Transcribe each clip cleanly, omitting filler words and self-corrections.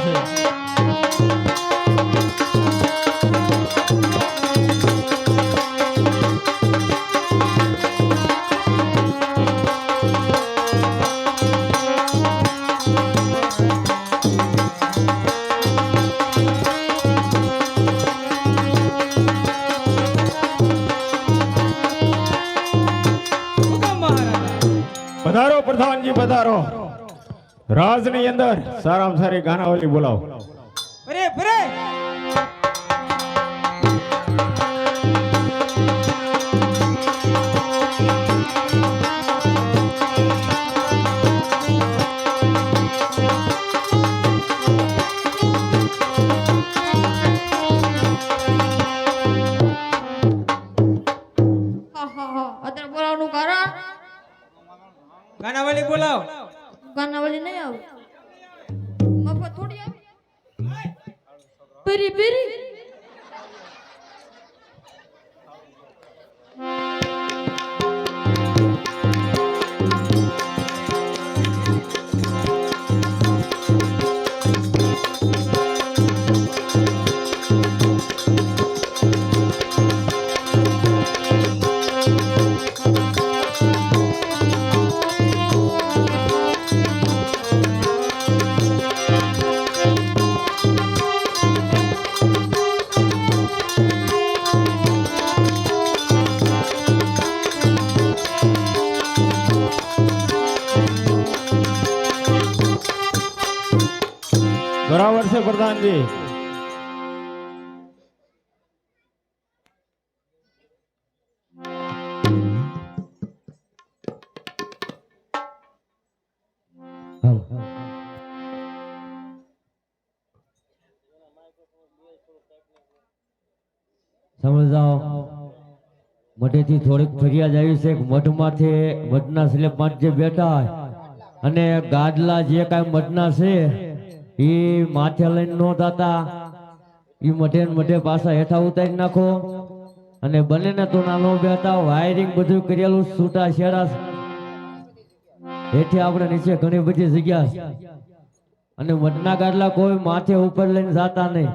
છે. પધારો પ્રધાનજી પધારો. રાજની અંદર સારામાં સારી ગાનાવલી બોલાવો. અરે ભરે અત્યારે બોલાવવાનું કારણ ગાનાવાલી બોલાવ. ગાનાવાળી નહીં આવું મફત થોડી આવી પરી પરી બરાબર છે પ્રધાનજી. સમજાવો મઠેથી થોડીક ફરિયાદ આવી છે કે મઠમાંથી મઠના સ્લેબમાં જે બેઠા હોય અને ગાદલા જે કાંઈ મઠના છે એ માથે લઈને નો થતા એ મઠે ને મઠે પાછા હેઠા ઉતારી નાખો અને બને ને તો નાનો બેઠા વાયરિંગ બધું કરેલું છૂટા શેરા હેઠે આપણે નીચે ઘણી બધી જગ્યા છે અને મઠના ગાદલા કોઈ માથે ઉપર લઈને જાતા નહીં.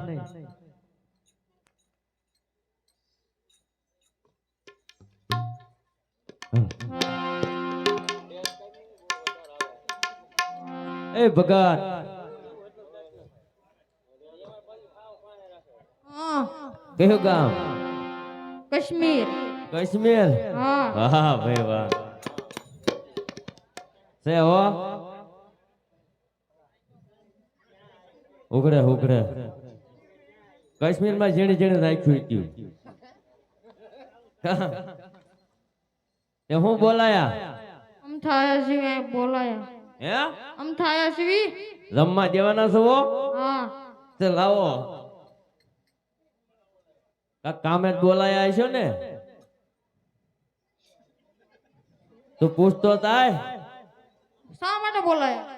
એ ભગત કયું ગામ? કાશ્મીર. કાશ્મીર. હા વાહ ભાઈ વાહ. સે હો ઉગડે ઉગડે કાશ્મીર માં જેણે જેણે રાખ્યું હતું તે હું બોલાયા આમ થાયા સિવાય બોલાયા હે આમ થાયા સિવી રમવા દેવાના છો? હા તે લાવો કામે જ બોલાયા છો ને તો પૂછતો થાય શા માટે બોલાયા?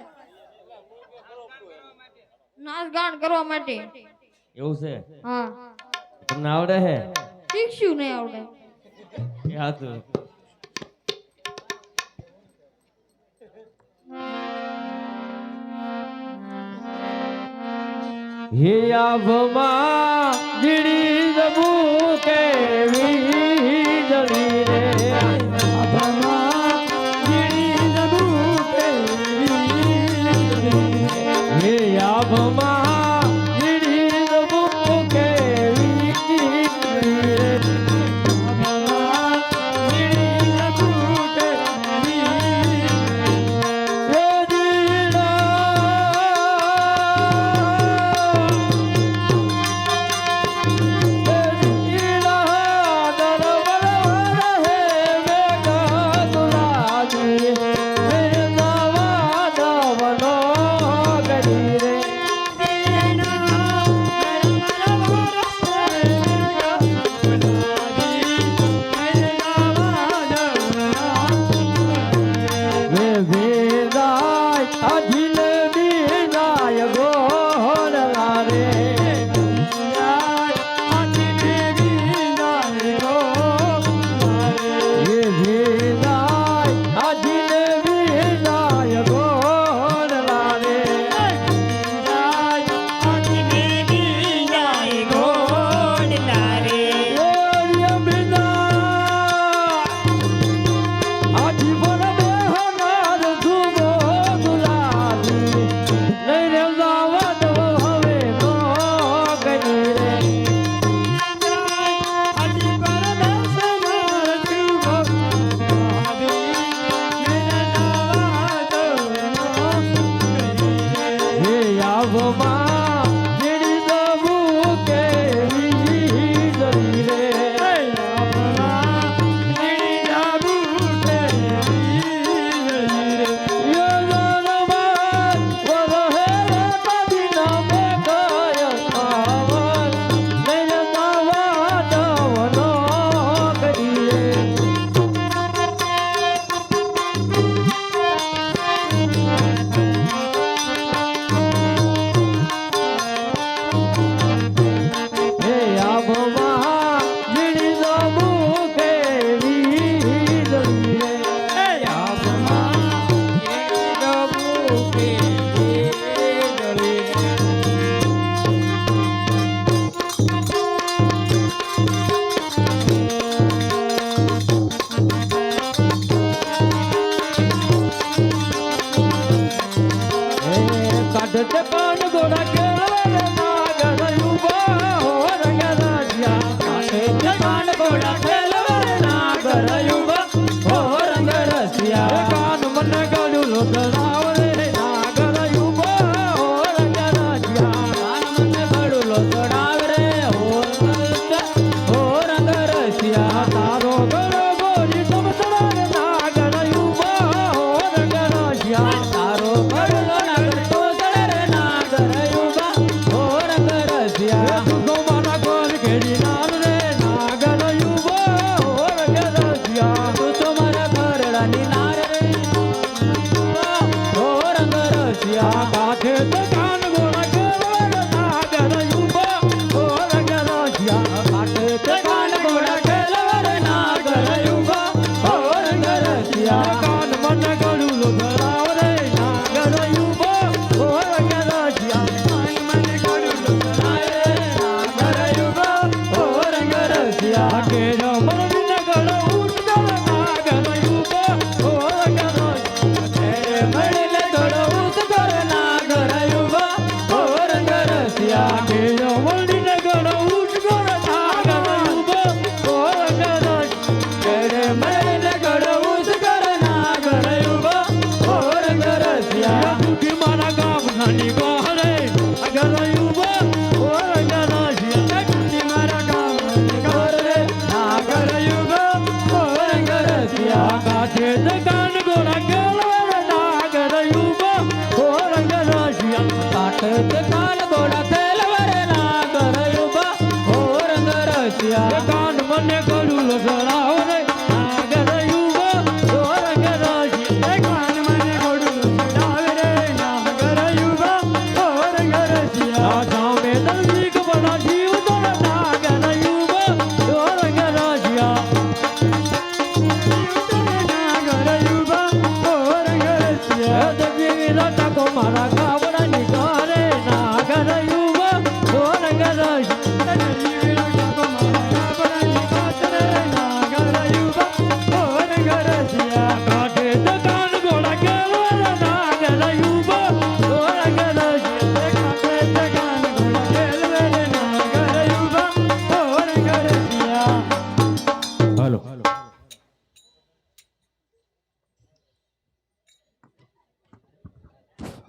નાચ ગાન કરવા માટે. એવું છે? હા તમને આવડે હે? શીખશું નહીં આવડે. યાતું હે આભમાં જીડી જબુ કેવી જડી રે આભમાં જીડી જબુ કેવી હે આભમાં જીડી જબુ કેવી જડી રે આભમાં જીડી જબુ કેવી કાઢતે કાન ગોળા કેળવે નાગર યુવા હો રંગ રસિયા કાઢતે કાન ગોળા કેળવે નાગર યુવા હો રંગ રસિયા કાન મને ગળું લોટડાવ રે નાગર યુવા હો રંગ રસિયા કાન મને ગળું લોટડાવ રે હો રંગ રસિયા તારો ગળો ગોરી સમતળાર નાગર યુવા હો રંગ રસિયા તારો ગળો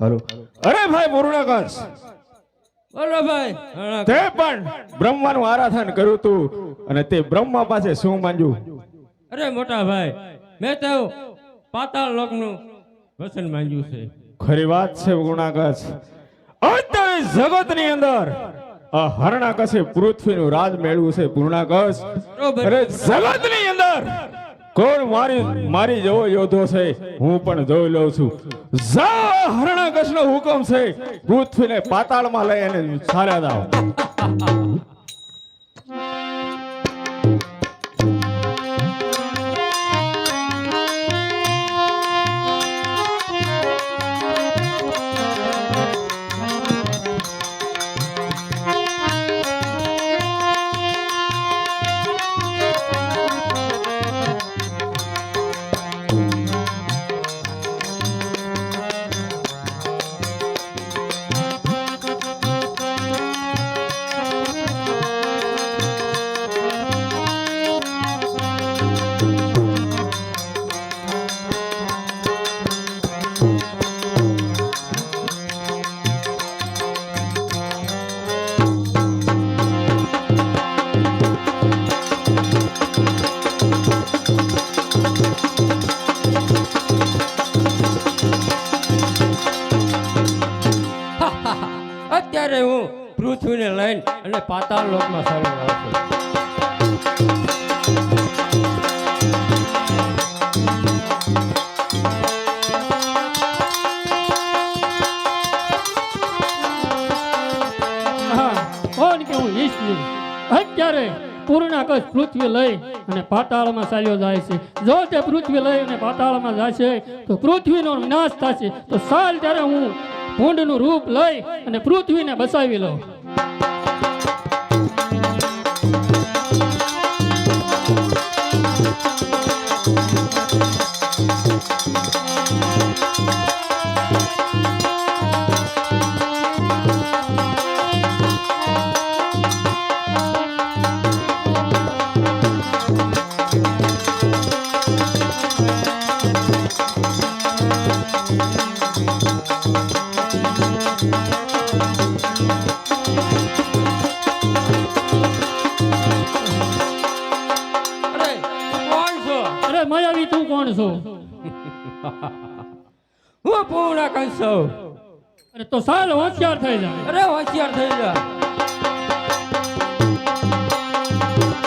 હલો અરે ભાઈ પૂર્ણકસ બોલો ભાઈ તે પણ બ્રહ્માનું આરાધન કર્યું તું અને તે બ્રહ્મા પાસે શું માંગ્યું? અરે મોટા ભાઈ મેં તો પાતાળ લોકનું વચન માંગ્યું છે. ખરી વાત છે ગુણાકસ. અત્યારે જગતની અંદર આ હરણાકસે પૃથ્વીનું રાજ મેળવ્યું છે પૂર્ણાકસ. અરે જગતની અંદર કોણ મારી જેવો યોદ્ધો છે હું પણ જોઈ લઉં છું. જા હરણાકસનો હુકમ છે પૃથ્વીને પાતાળમાં લઈ અને ચાલ્યા જાઓ. અત્યારે હું પૃથ્વીને લઈને અને પાતાળ લોકમાં ચાલ્યો જાઉં છું. કોણ કે હું વિષ્ણુ અત્યારે પૂર્ણાકશ પૃથ્વી લઈ અને પાતાળમાં ચાલ્યો જાય છે. જો તે પૃથ્વી લઈ અને પાતાળમાં જશે તો પૃથ્વીનો વિનાશ થશે. તો ચાલ ત્યારે હું ભૂંડનું રૂપ લઈ અને પૃથ્વીને બચાવી લઉં. અરે કોણ છો? અરે માયાવી તું કોણ છો? હું પૂર્ણ કંસ છું. અરે તો ચાલ હોશિયાર થઈ જાય. અરે હોશિયાર થઈ જા.